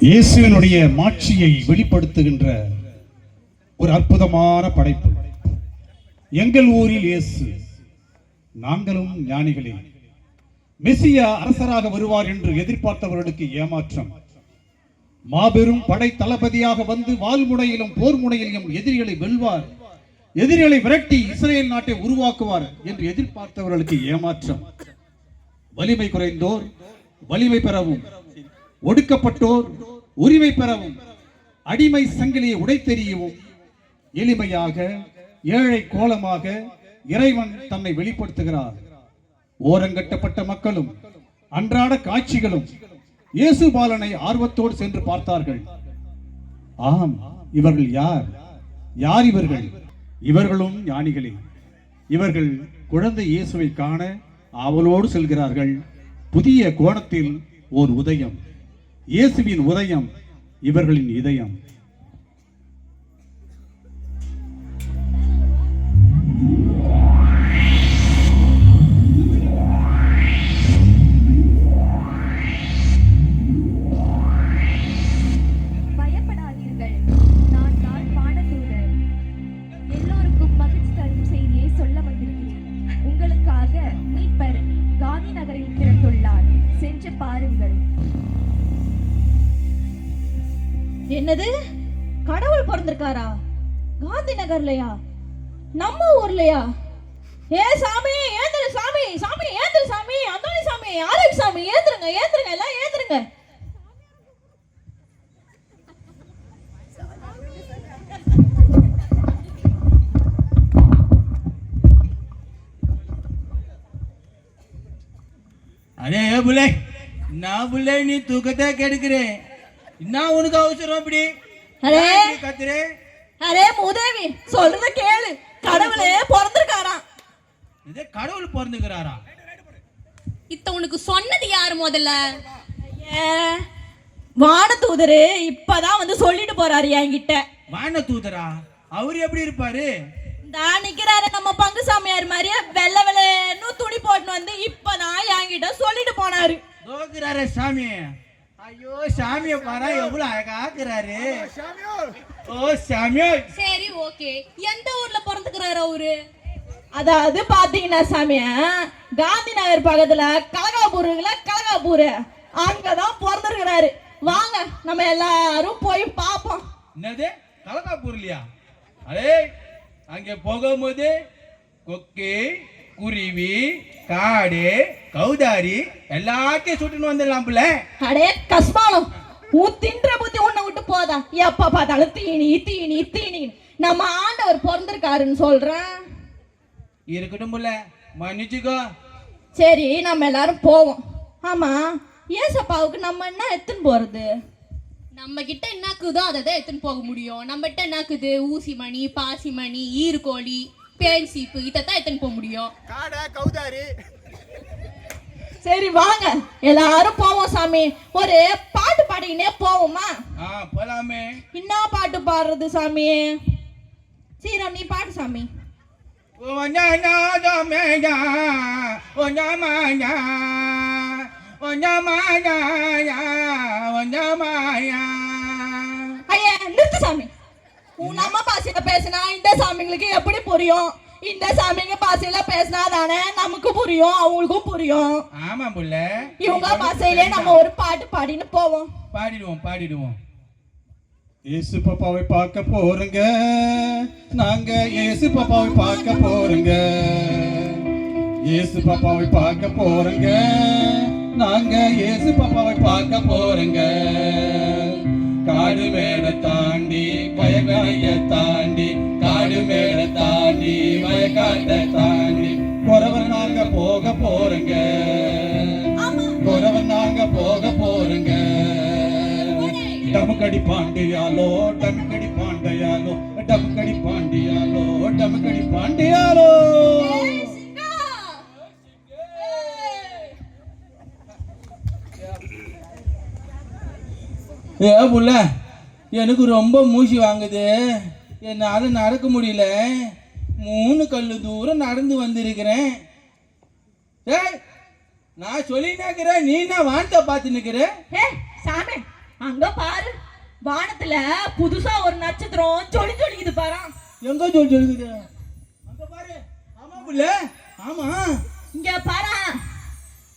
இயேசுவினுடைய மாட்சியை வெளிப்படுத்துகின்ற ஒரு அற்புதமான படைப்பு. எங்கள் ஊரில் இயேசு, நாங்களும் ஞானிகளே. மெசியா அரசராக வருவார் என்று எதிர்பார்த்தவர்களுக்கு ஏமாற்றம். மாபெரும் படை தளபதியாக வந்து வாள்முனையிலும் போர் முனையிலும் எதிரிகளை வெல்வார், எதிரிகளை விரட்டி இஸ்ரேல் நாட்டை உருவாக்குவார் என்று எதிர்பார்த்தவர்களுக்கு ஏமாற்றம். வலிமை குறைந்தோர் வலிமை பெறவும், ஒடுக்கப்பட்டோர் உரிமை பெறவும், அடிமை சங்கிலியை உடைத்தெறியவும், எளிமையாக ஏழை கோலமாக இறைவன் தன்னை வெளிப்படுத்துகிறார். ஓரங்கட்டப்பட்ட மக்களும் அன்றாட காட்சிகளும் இயேசு பாலனை ஆர்வத்தோடு சென்று பார்த்தார்கள். ஆம், இவர்கள் யார்? யார் இவர்கள்? இவர்களும் ஞானிகளே. இவர்கள் குழந்தை இயேசுவை காண ஆவலோடு செல்கிறார்கள். புதிய கோணத்தில் ஓர் உதயம், இயேசுவின் உதயம், இவர்களின் இதயம். என்னது? கடவுள் பிறந்திருக்காரா? காந்தி நகர்லயா? நம்ம ஊர்லயா? ஏ சாமி ஏந்திரு, சாமி சாமி ஏந்திரு, சாமி அந்தோணி சாமி, ஆரோக்கிய சாமி ஏந்திருங்க, ஏந்திருங்க, எல்லாம் ஏந்திருங்க. அரே புள்ளை, நான் புள்ளை நீ தூக்கத்தை கெடுக்கிறேன். என்ன உனக்கு அவசரம் அப்படி கத்துறே? அரே மூதேவி, சொல்றத கேளு. கடவுளே பிறந்திருக்காராம். இது கடவுள் பிறந்துக்கிறாரா? இத்த உனக்கு சொன்னது யாரு முதல்ல? வான தூதரு இப்பதான் வந்து சொல்லிட்டு போறாரு என்கிட்ட. வான தூதரா? அவரு எப்படி இருப்பாரு? தான் நிக்கிறாரு நம்ம பங்கு சாமியார் மாதிரியே வெள்ளை வெள்ளன்னு துணி போட்டு வந்து இப்பதான் என்கிட்ட சொல்லிட்டு போனாரு. தோக்குறாரு சாமி. ஐயோ சாமிய பாரா எவ்வளவு அழகாக்குறாரு. ஓ சாமியோ. சரி ஓகே, எந்த ஊர்ல பிறந்துக்கிறாரு அவரு? அதாவது பாத்தீங்கன்னா சாமிய காந்தி நகர் பக்கத்துல கலகாபூர் அங்கதான் பிறந்திருக்கிறாரு. வாங்க நம்ம எல்லாரும் போய் பாப்போம். என்னது கலகாபூர்லயா? அடே அங்க போகும்போது கொக்கே குருவி காடு கௌதாரி எல்லாத்தையும் சுட்டுன்னு வந்துடலாம்ல. அடே கஸ்மாலம், தின்ற புத்தி உன்னை விட்டு போதா? எப்ப பார்த்தாலும் தீனி தீனி தீனி. நம்ம ஆண்டவர் பிறந்திருக்காருன்னு சொல்றேன். இருக்கட்டும் புள்ள, மன்னிச்சுக்கோ. சரி நம்ம எல்லாரும் போவோம். ஆமா, ஏசப்பாவுக்கு நம்ம என்ன எடுத்துன்னு போறது? நம்ம கிட்ட என்னக்குதோ அதை தான் எடுத்துன்னு போக முடியும். நம்ம கிட்ட என்னக்குது? ஊசி மணி, பாசி மணி, ஈர்கோழி, பேன் சீப்பு, இதான் எடுத்துன்னு போக முடியும். சரி வாங்க எல்லாரும் போவோம் சாமி. ஒரு பாட்டு பாடினே போவோமா? போலாமே. என்ன பாட்டு பாடுறது சாமி? சீரம் நீ பாடு சாமி. ஐயா நிறுத்து சாமி. உன் அம்மா பாசையில பேசினா இந்த சாமிங்களுக்கு எப்படி புரியும்? இந்த சாமிங்க பாசையில பேசினா தானே நமக்கு புரியும், அவங்களுக்கும் புரியும். ஆமா புள்ள, இவங்க பாசையிலே நம்ம ஒரு பாட்டு பாடின்னு போவோம். பாடிடுவோம். இயேசு பாப்பாவை பார்க்க போறங்க, நாங்க இயேசு பாப்பாவை பார்க்க போறங்க. இயேசு பாப்பாவை பார்க்க போறங்க, நாங்க இயேசு பாப்பாவை பார்க்க போறங்க. காடு மேட தாண்டி வயக்காட்டை தாண்டி, காடு மேட தாண்டி வயக்காட்டை தாண்டி, குறவர் நாங்க போக போறங்க, குறவர் நாங்க போக போறங்க. டமுக்கடி பாண்டியாலோ டமுக்கடி பாண்டியாலோ டமுக்கடி பாண்டியாலோ டமுக்கடி பாண்டியாலோ. ஏ புள்ள, எனக்கு ரொம்ப மூச்சு வாங்குது, என்னால் நடக்க முடியல. 3 கல்லு தூரம் நடந்து வந்திருக்கிறேன். நான் சொல்லினாக்கிறேன், நீ நான் வானத்தை பார்த்து நிக்கிற. ஏ சாமி, அங்க பாரு, வானத்துல புதுசா ஒரு நட்சத்திரம் ஜொலி ஜொலிக்குது பாரு. எங்க சொல்லுது? அங்க பாரு. ஆமா புள்ள, ஆமா. இங்க பாரு,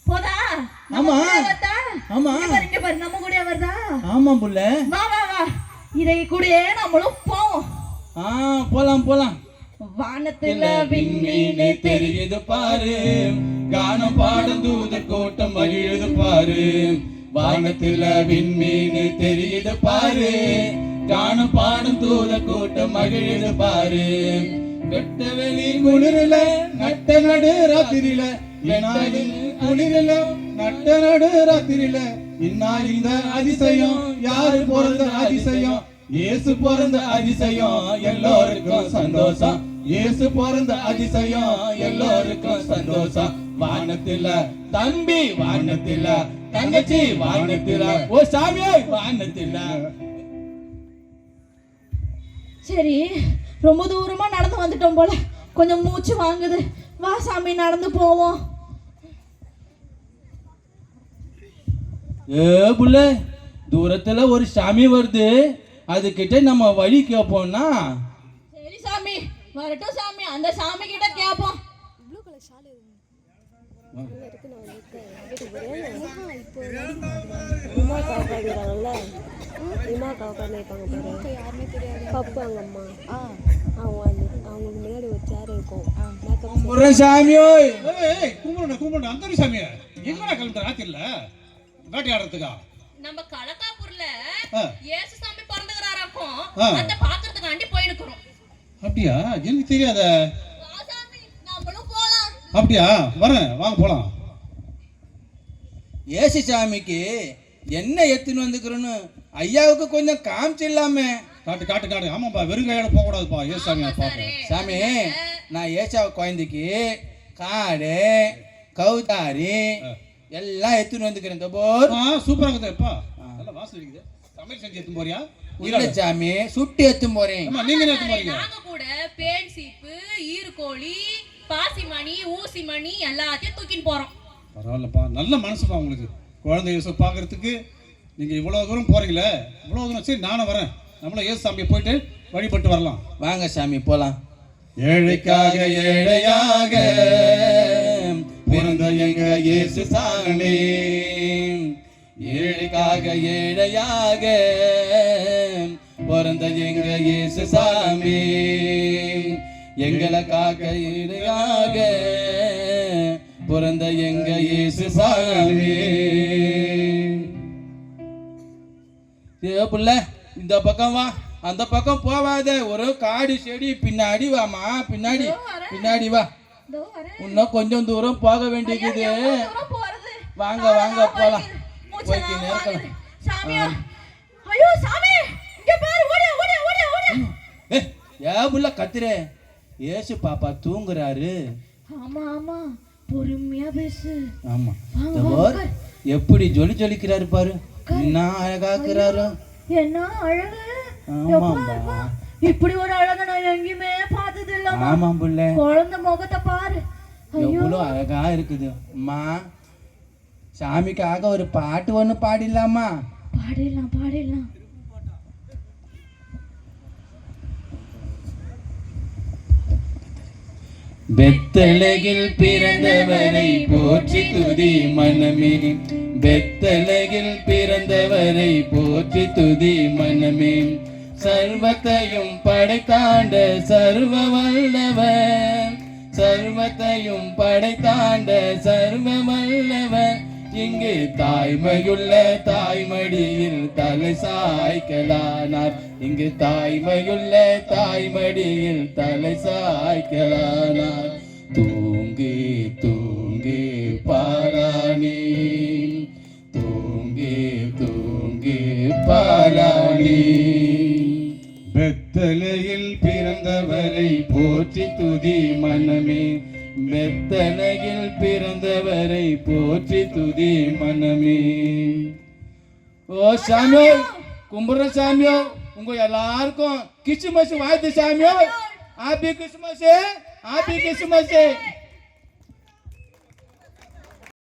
போதா? ஆமா. ஆமா. இங்க பாரு, நம்ம கூட வருதா? ஆமா புள்ள. வா வா வா, இதை கூடயே நம்மளும் போவோம். போலாம் போலாம். வானத்துல விண்மீனே தெரியுது பாரு, கானம் பாடும் தூதர் கூட்டம் மகிழுது பாரு. வானத்துல விண்மீனே தெரியுது பாரு, கானம் பாடும் தூதர் கூட்டம் மகிழுது பாரு. வெட்ட வெளி குளிரல நட்ட நடு ராத்திரில, குளிரல நட்ட நடு ராத்திரில. இந்நாள் இந்த அதிசயம் யாரு பிறந்த அதிசயம்? இயேசு பிறந்த அதிசயம், எல்லோருக்கும் சந்தோஷம். இயேசு பிறந்த அதிசயம், எல்லோருக்கும் சந்தோஷம். வானத்தில தம்பி, வானத்தில தங்கச்சி, வானத்தில ஓ சாமியே, வானத்தில. சரி, ரொம்ப தூரமா நடந்து வந்துட்டோம் போல, கொஞ்சம் மூச்சு வாங்குது. வா சாமி, நடந்து போவோம். புள்ள, தூரத்துல ஒரு சாமி வருது, அதுகிட்ட நம்ம வழி கேட்போம்னா. சரி சாமி, வரட்டும் சாமி, அந்த சாமி கிட்ட கேட்போம். சாமியோ கும்பிடு அந்த சாமியா எங்கடா கிளம்புற ராத்திரில வேட்டையாடுறதுக்கா? நம்ம கலக்காப்பூர்ல ஆ. இயேசு சாமி பிறந்துகிறாராக்கும், ஆ. அத பாக்குறதுக்காண்டி போயிருக்கிறோம். அப்படியா? எனக்கு தெரியாத. வா சாமி, நம்மளும் போலாம். அப்படியா? வரேன், வாங்க போலாம். ஏசு சாமிக்கு என்ன எடுத்துன்னு வந்துக்கிறோன்னு ஐயாவுக்கு கொஞ்சம் காமிச்சிடலாமே. காட்டு காட்டு காட்டு. ஆமாப்பா, வெறும் கையோட போக கூடாதுப்பா. ஏசு சாமியா பாப்போம். சாமி, நான் ஏசாவை குழந்தைக்கு காடு கவுதாரி எல்லாம் எடுத்துன்னு வந்துக்கிறேன். கபோர் சூப்பரா இருக்குதுப்பா. நல்ல வாசனை இருக்குது. சமையல் செஞ்சு எடுத்து போறியா? இல்ல சாமி, சுட்டு எடுத்து போறேன். நீங்க என்ன எடுத்து போறீங்க? நாங்க கூட பேன் சீப்பு, ஈருக்கோழி, பாசிமணி, ஊசிமணி எல்லாத்தையும் தூக்கின்னு போறோம். பரவாயில்லப்பா, நல்ல மனசுப்பா உங்களுக்கு. குழந்தை இயேசு பார்க்கறதுக்கு நீங்க இவ்வளவு தூரம் போறீங்களே, இவ்வளவு தூரம். சரி, நானும் வரேன். நம்மளும் இயேசு சாமியை போயிட்டு வழிபட்டு வரலாம். வாங்க சாமி, போலாம். ஏழைக்காக ஏழையாக பிறந்த எங்க இயேசு சாமி, ஏழைக்காக ஏழையாக பிறந்த எங்க இயேசு சாமி, எங்களுக்காக ஏழையாக பிறந்த எங்க இயேசு சாமி. புள்ள, இந்த பக்கம் வா, அந்த பக்கம் போவாத. ஒரு காடு செடி பின்னாடி வாமா, பின்னாடி பின்னாடி வா. இன்னும் கொஞ்சம் தூரம் போக வேண்டியது. வாங்க வாங்க போலாம். போய்க்கு நேரத்துல புள்ள கத்துறே. ஏசு பாப்பா தூங்குறாரு. ஆமா ஆமா, பொறுமையா பேசு. ஆமா, எப்படி ஜொலி ஜொலிக்கிறாரு பாரு, என்ன அழகாக்குறாரு. என்ன அழகு! ஆமாம்பா, இப்படி ஒரு அழக நான் எங்கேயுமே பார்த்தது இல்ல. ஆமா புள்ள, குழந்தை முகத்தை பாரு, எவ்வளவு அழகா இருக்குது. அம்மா, சாமிக்காக ஒரு பாட்டு ஒண்ணு பாடிடலாமா? பாடிடலாம் பாடிடலாம். பெத்தலகில் பிறந்தவரை போற்றி துதி மனமே, பெத்தலகில் பிறந்தவரை போற்றி துதி மனமே, சர்வத்தையும் படைத்தாண்ட சர்வ வல்லவர், சர்வத்தையும் படைத்தாண்ட சர்வ வல்லவர், இங்கு தாய்மையுள்ள தாய்மடியில் தலை சாய்க்கலானார், இங்கு தாய்மையுள்ள தாய்மடியில் தலை சாய்க்கலானார். தூங்கு தூங்கு பாராணி, தூங்கு தூங்கு பாராணி, பெத்தலையில் பிறந்தவரை போற்றி துதி மனமே, மெத்தனையில் பிறந்தவரை போற்றி துதி மனமே. ஓ சாமியோ, கும்பிடுற சாமியோ, உங்க எல்லாருக்கும் கிறிஸ்துமஸ் வாழ்த்து சாமியோ. Happy Christmas, happy Christmas.